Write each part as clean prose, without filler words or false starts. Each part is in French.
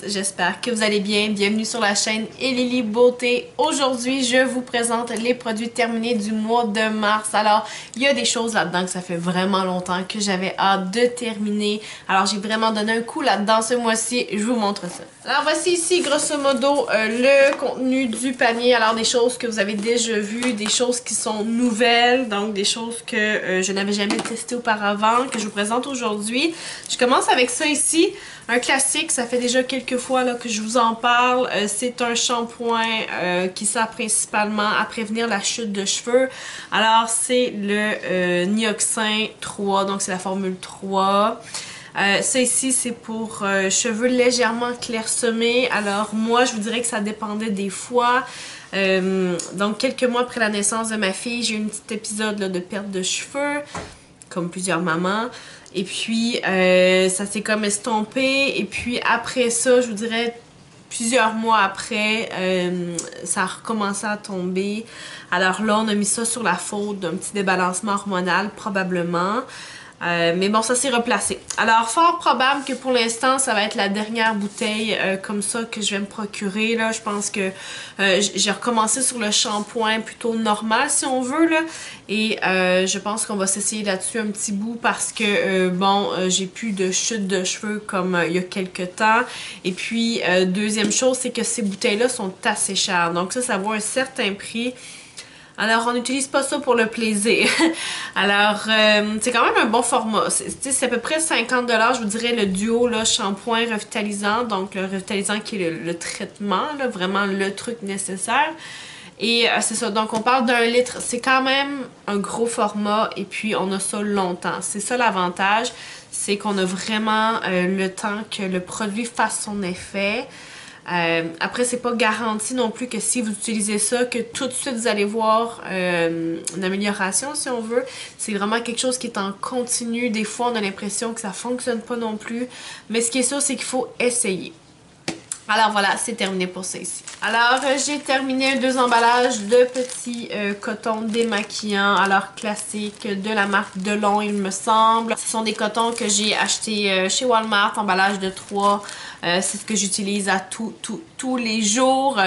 j'espère que vous allez bien. Bienvenue sur la chaîne Elili Beauté. Aujourd'hui, je vous présente les produits terminés du mois de mars. Alors, il y a des choses là-dedans que ça fait vraiment longtemps que j'avais hâte de terminer. Alors, j'ai vraiment donné un coup là-dedans ce mois-ci. Je vous montre ça. Alors, voici ici, grosso modo, le contenu du panier. Alors, des choses que vous avez déjà vues, des choses qui sont nouvelles, donc des choses que je n'avais jamais testées auparavant, que je vous présente aujourd'hui. Je commence avec ça ici. Un classique, ça fait déjà quelques fois là, que je vous en parle. C'est un shampoing qui sert principalement à prévenir la chute de cheveux. Alors, c'est le Nioxin 3, donc c'est la formule 3. Ça ici, c'est pour cheveux légèrement clairsemés. Alors, moi, je vous dirais que ça dépendait des fois. Donc, quelques mois après la naissance de ma fille, j'ai eu un petit épisode là, de perte de cheveux, comme plusieurs mamans. Et puis, ça s'est comme estompé. Et puis, après ça, je vous dirais, plusieurs mois après, ça a recommencé à tomber. Alors là, on a mis ça sur la faute d'un petit débalancement hormonal, probablement. Mais bon, ça s'est replacé. Alors, fort probable que pour l'instant, ça va être la dernière bouteille comme ça que je vais me procurer. Là. Je pense que j'ai recommencé sur le shampoing plutôt normal, si on veut. Là. Et je pense qu'on va s'essayer là-dessus un petit bout parce que, bon, j'ai plus de chute de cheveux comme il y a quelques temps. Et puis, deuxième chose, c'est que ces bouteilles-là sont assez chères. Donc ça vaut un certain prix. Alors, on n'utilise pas ça pour le plaisir. Alors, c'est quand même un bon format. C'est à peu près 50$, je vous dirais, le duo là, shampoing revitalisant. Donc, le revitalisant qui est le traitement, là, vraiment le truc nécessaire. Et c'est ça, donc on parle d'1 litre. C'est quand même un gros format et puis on a ça longtemps. C'est ça l'avantage, c'est qu'on a vraiment le temps que le produit fasse son effet. Après, c'est pas garanti non plus que si vous utilisez ça, que tout de suite vous allez voir une amélioration si on veut. C'est vraiment quelque chose qui est en continu. Des fois, on a l'impression que ça fonctionne pas non plus. Mais ce qui est sûr, c'est qu'il faut essayer. Alors voilà, c'est terminé pour ça ici. Alors, j'ai terminé 2 emballages de petits cotons démaquillants. Alors, classique de la marque Delon, il me semble. Ce sont des cotons que j'ai achetés chez Walmart, emballage de 3. C'est ce que j'utilise à tous les jours.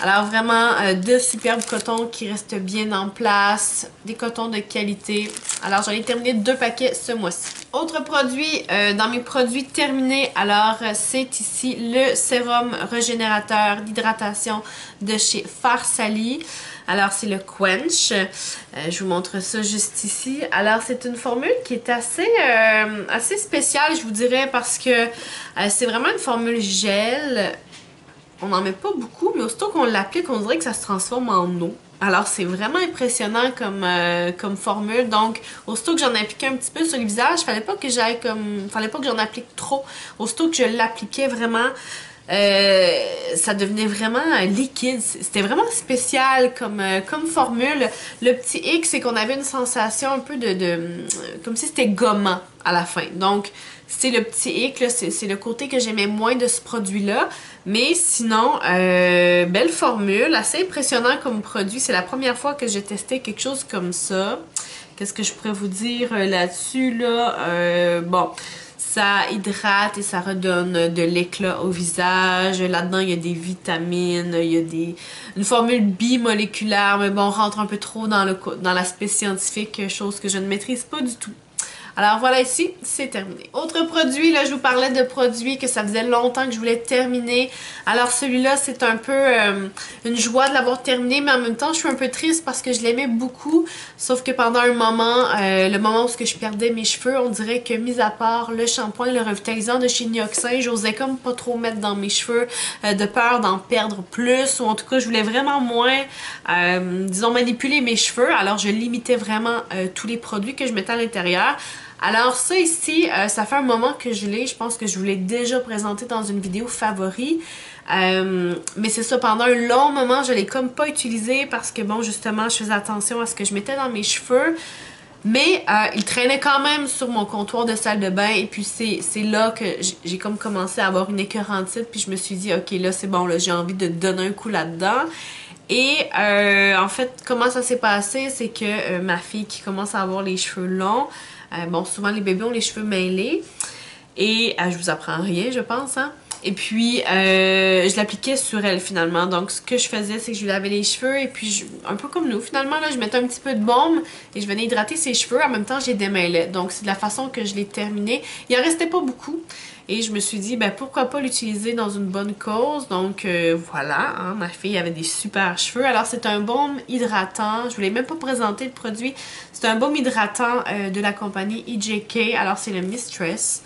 Alors, vraiment, de superbes cotons qui restent bien en place. Des cotons de qualité. Alors, j'en ai terminé 2 paquets ce mois-ci. Autre produit, dans mes produits terminés, alors, c'est ici le sérum régénérateur d'hydratation de chez Farsali. Alors, c'est le Quench. Je vous montre ça juste ici. Alors, c'est une formule qui est assez spéciale, je vous dirais, parce que c'est vraiment une formule gel. On n'en met pas beaucoup, mais aussitôt qu'on l'applique, on dirait que ça se transforme en eau. Alors, c'est vraiment impressionnant comme formule. Donc, aussitôt que j'en appliquais un petit peu sur le visage, fallait pas que j'en applique trop. Aussitôt que je l'appliquais vraiment, ça devenait vraiment liquide. C'était vraiment spécial comme formule. Le petit hic, c'est qu'on avait une sensation un peu comme si c'était gommant à la fin. Donc, c'est le petit hic, c'est le côté que j'aimais moins de ce produit-là. Mais sinon, belle formule, assez impressionnant comme produit. C'est la première fois que j'ai testé quelque chose comme ça. Qu'est-ce que je pourrais vous dire là-dessus, là? Bon, ça hydrate et ça redonne de l'éclat au visage. Là-dedans, il y a des vitamines, il y a une formule bimoléculaire. Mais bon, on rentre un peu trop dans l'aspect scientifique, chose que je ne maîtrise pas du tout. Alors voilà ici, c'est terminé. Autre produit, là je vous parlais de produits que ça faisait longtemps que je voulais terminer. Alors celui-là c'est un peu une joie de l'avoir terminé, mais en même temps je suis un peu triste parce que je l'aimais beaucoup. Sauf que pendant un moment, le moment où je perdais mes cheveux, on dirait que mis à part le shampoing, le revitalisant de chez Nioxin, j'osais comme pas trop mettre dans mes cheveux de peur d'en perdre plus. Ou en tout cas je voulais vraiment moins, disons, manipuler mes cheveux. Alors je limitais vraiment tous les produits que je mettais à l'intérieur. Alors ça ici, ça fait un moment que je l'ai. Je pense que je vous l'ai déjà présenté dans une vidéo favori. Mais c'est ça, pendant un long moment, je l'ai comme pas utilisé parce que bon, justement, je faisais attention à ce que je mettais dans mes cheveux. Mais il traînait quand même sur mon comptoir de salle de bain. Et puis c'est là que j'ai comme commencé à avoir une écœurantite. Puis je me suis dit, ok, là c'est bon, là j'ai envie de donner un coup là-dedans. Et en fait, comment ça s'est passé, c'est que ma fille qui commence à avoir les cheveux longs, bon, souvent les bébés ont les cheveux mêlés. Et je vous apprends rien, je pense, hein. Et puis, je l'appliquais sur elle finalement. Donc, ce que je faisais, c'est que je lui lavais les cheveux. Et puis, un peu comme nous, finalement, là, je mettais un petit peu de baume et je venais hydrater ses cheveux. En même temps, je les démêlais. Donc, c'est de la façon que je l'ai terminé. Il en restait pas beaucoup. Et je me suis dit, ben pourquoi pas l'utiliser dans une bonne cause. Donc, voilà, hein, ma fille avait des super cheveux. Alors, c'est un baume hydratant. Je voulais même pas présenter le produit. C'est un baume hydratant de la compagnie EJK. Alors, c'est le Mistress.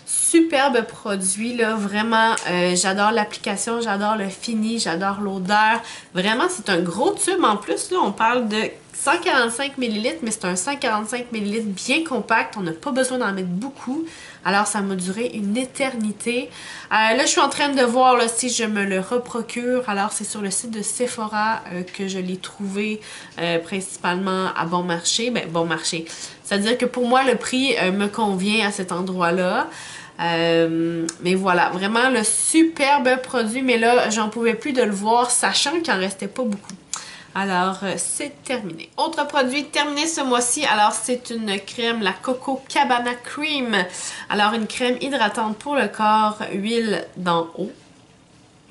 Superbe produit là, vraiment j'adore l'application, j'adore le fini, j'adore l'odeur. Vraiment c'est un gros tube en plus là, on parle de 145 ml mais c'est un 145 ml bien compact, on n'a pas besoin d'en mettre beaucoup. Alors ça m'a duré une éternité. Là je suis en train de voir là, si je me le reprocure. Alors c'est sur le site de Sephora que je l'ai trouvé principalement à bon marché. Ben bon marché, c'est-à-dire que pour moi le prix me convient à cet endroit-là. Mais voilà, vraiment le superbe produit, mais là j'en pouvais plus de le voir sachant qu'il en restait pas beaucoup. Alors c'est terminé. Autre produit terminé ce mois-ci, alors c'est une crème, la Coco Cabana Cream. Alors une crème hydratante pour le corps, huile d'en haut.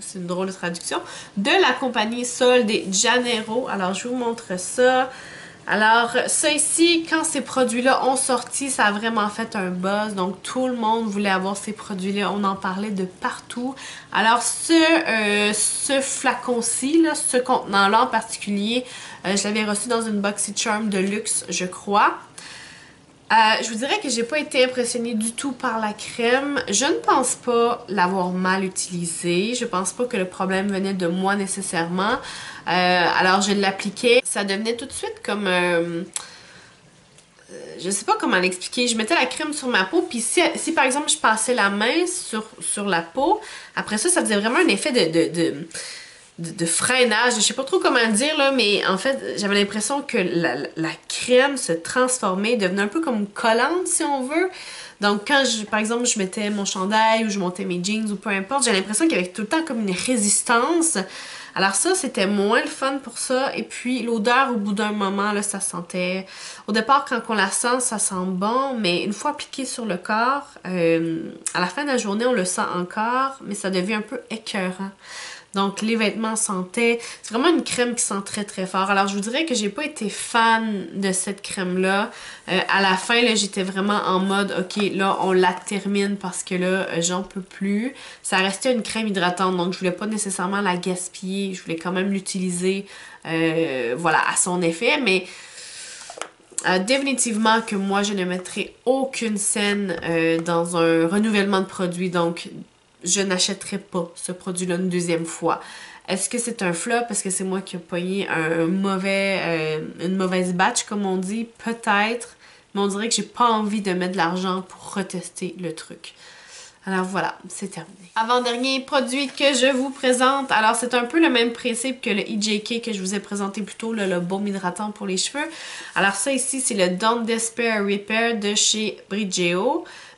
C'est une drôle de traduction. De la compagnie Sol de Janeiro. Alors je vous montre ça. Alors, ça ici, quand ces produits-là ont sorti, ça a vraiment fait un buzz. Donc, tout le monde voulait avoir ces produits-là. On en parlait de partout. Alors, ce flacon-ci, ce contenant-là en particulier, je l'avais reçu dans une BoxyCharm de luxe, je crois. Je vous dirais que j'ai pas été impressionnée du tout par la crème. Je ne pense pas l'avoir mal utilisée. Je pense pas que le problème venait de moi nécessairement. Alors je l'appliquais. Ça devenait tout de suite comme... je sais pas comment l'expliquer. Je mettais la crème sur ma peau. Puis si par exemple je passais la main sur la peau, après ça faisait vraiment un effet de freinage, je sais pas trop comment le dire là, mais en fait j'avais l'impression que la crème se transformait, devenait un peu comme collante si on veut. Donc quand par exemple je mettais mon chandail ou je montais mes jeans ou peu importe, j'ai l'impression qu'il y avait tout le temps comme une résistance. Alors ça c'était moins le fun pour ça. Et puis l'odeur au bout d'un moment là, ça sentait, au départ quand on la sent ça sent bon, mais une fois appliqué sur le corps, à la fin de la journée on le sent encore, mais ça devient un peu écœurant. Donc les vêtements sentaient... C'est vraiment une crème qui sent très très fort. Alors je vous dirais que j'ai pas été fan de cette crème-là. À la fin, là, j'étais vraiment en mode, ok, là on la termine parce que là, j'en peux plus. Ça restait une crème hydratante, donc je voulais pas nécessairement la gaspiller. Je voulais quand même l'utiliser, voilà, à son effet. Mais définitivement que moi, je ne mettrai aucune scène dans un renouvellement de produit. Donc... je n'achèterai pas ce produit-là une deuxième fois. Est-ce que c'est un flop? Est-ce que c'est moi qui ai pogné une mauvaise batch, comme on dit? Peut-être. Mais on dirait que j'ai pas envie de mettre de l'argent pour retester le truc. Alors voilà, c'est terminé. Avant-dernier produit que je vous présente. Alors c'est un peu le même principe que le EJK que je vous ai présenté plus tôt, le baume hydratant pour les cheveux. Alors ça ici, c'est le Don't Despair Repair de chez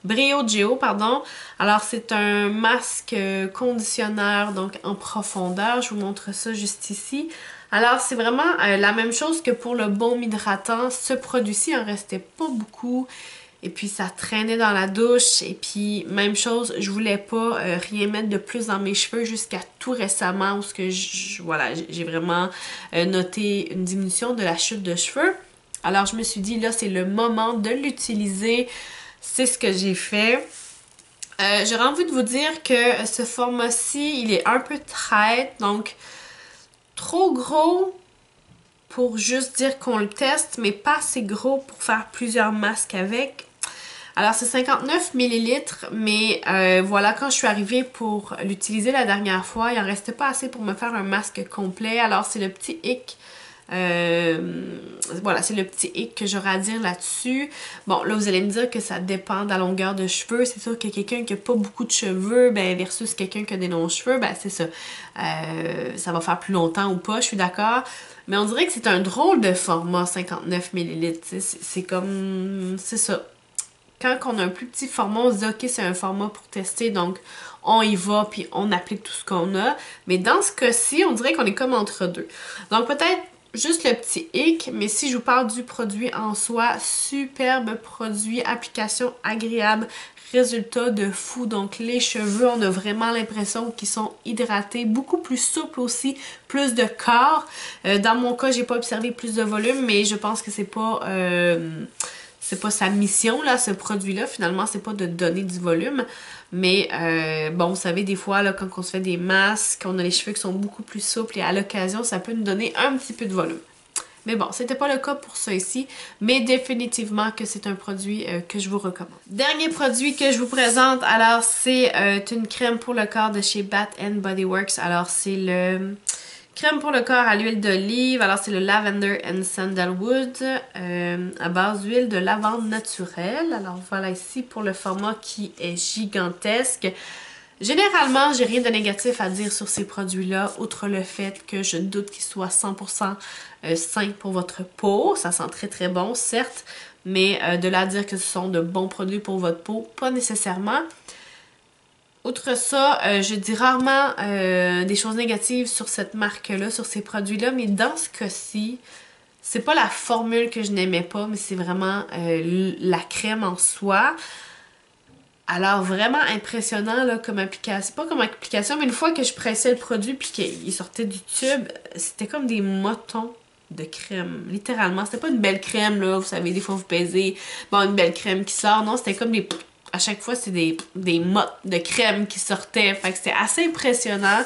Briogeo, pardon. Alors c'est un masque conditionneur donc en profondeur. Je vous montre ça juste ici. Alors c'est vraiment la même chose que pour le baume hydratant. Ce produit-ci en restait pas beaucoup. Et puis ça traînait dans la douche. Et puis même chose, je voulais pas rien mettre de plus dans mes cheveux jusqu'à tout récemment où voilà, j'ai vraiment noté une diminution de la chute de cheveux. Alors je me suis dit là c'est le moment de l'utiliser. C'est ce que j'ai fait. J'aurais envie de vous dire que ce format-ci, il est un peu traître, donc trop gros pour juste dire qu'on le teste, mais pas assez gros pour faire plusieurs masques avec. Alors c'est 59 ml, mais voilà, quand je suis arrivée pour l'utiliser la dernière fois, il en restait pas assez pour me faire un masque complet. Alors c'est le petit hic. Voilà, c'est le petit hic que j'aurais à dire là-dessus. Bon, là, vous allez me dire que ça dépend de la longueur de cheveux. C'est sûr que quelqu'un qui n'a pas beaucoup de cheveux, ben, versus quelqu'un qui a des longs cheveux, ben, c'est ça. Ça va faire plus longtemps ou pas, je suis d'accord. Mais on dirait que c'est un drôle de format, 59 ml. C'est comme... c'est ça. Quand on a un plus petit format, on se dit ok, c'est un format pour tester, donc on y va puis on applique tout ce qu'on a. Mais dans ce cas-ci, on dirait qu'on est comme entre deux. Donc peut-être Juste le petit hic, mais si je vous parle du produit en soi, superbe produit, application agréable, résultat de fou. Donc les cheveux, on a vraiment l'impression qu'ils sont hydratés, beaucoup plus souples aussi, plus de corps. Dans mon cas, j'ai pas observé plus de volume, mais je pense que c'est pas sa mission là, ce produit-là. Finalement, c'est pas de donner du volume. Mais bon, vous savez, des fois, là, quand on se fait des masques, on a les cheveux qui sont beaucoup plus souples et à l'occasion, ça peut nous donner un petit peu de volume. Mais bon, c'était pas le cas pour ça ici, mais définitivement que c'est un produit que je vous recommande. Dernier produit que je vous présente, alors c'est une crème pour le corps de chez Bath & Body Works. Alors c'est le crème pour le corps à l'huile d'olive, alors c'est le Lavender and Sandalwood à base d'huile de lavande naturelle. Alors voilà ici pour le format qui est gigantesque. Généralement, j'ai rien de négatif à dire sur ces produits-là, outre le fait que je doute qu'ils soient 100% sains pour votre peau. Ça sent très très bon, certes, mais de là à dire que ce sont de bons produits pour votre peau, pas nécessairement. Outre ça, je dis rarement des choses négatives sur cette marque-là, sur ces produits-là, mais dans ce cas-ci, c'est pas la formule que je n'aimais pas, mais c'est vraiment la crème en soi. Alors vraiment impressionnant là, comme application, pas comme application, mais une fois que je pressais le produit puis qu'il sortait du tube, c'était comme des motons de crème, littéralement. C'était pas une belle crème là, vous savez, des fois vous pesez, bon une belle crème qui sort, non, c'était comme des... À chaque fois, c'était des mottes de crème qui sortaient. Fait que c'était assez impressionnant.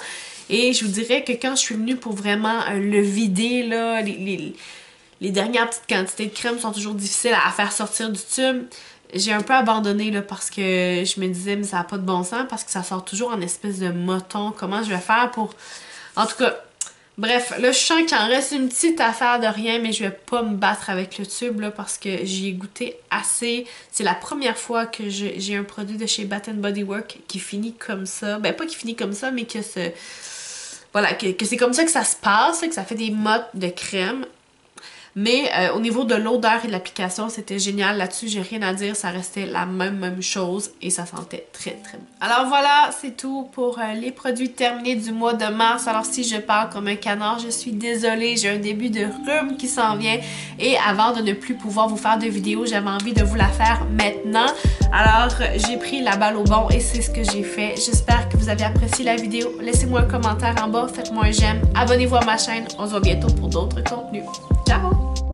Et je vous dirais que quand je suis venue pour vraiment le vider, là, les dernières petites quantités de crème sont toujours difficiles à faire sortir du tube. J'ai un peu abandonné là, parce que je me disais, mais ça n'a pas de bon sens parce que ça sort toujours en espèce de moton. Comment je vais faire pour... En tout cas... Bref, là je sens qu'il en reste une petite affaire de rien, mais je vais pas me battre avec le tube là parce que j'y ai goûté assez. C'est la première fois que j'ai un produit de chez Bath & Body Works qui finit comme ça. Ben pas qui finit comme ça, mais que voilà, que c'est comme ça que ça se passe, que ça fait des mottes de crème. Mais au niveau de l'odeur et de l'application, c'était génial. Là-dessus, j'ai rien à dire. Ça restait la même chose et ça sentait très très bon. Alors voilà, c'est tout pour les produits terminés du mois de mars. Alors si je parle comme un canard, je suis désolée. J'ai un début de rhume qui s'en vient. Et avant de ne plus pouvoir vous faire de vidéos, j'avais envie de vous la faire maintenant. Alors j'ai pris la balle au bon et c'est ce que j'ai fait. J'espère que vous avez apprécié la vidéo. Laissez-moi un commentaire en bas, faites-moi un j'aime, abonnez-vous à ma chaîne. On se voit bientôt pour d'autres contenus. Ciao!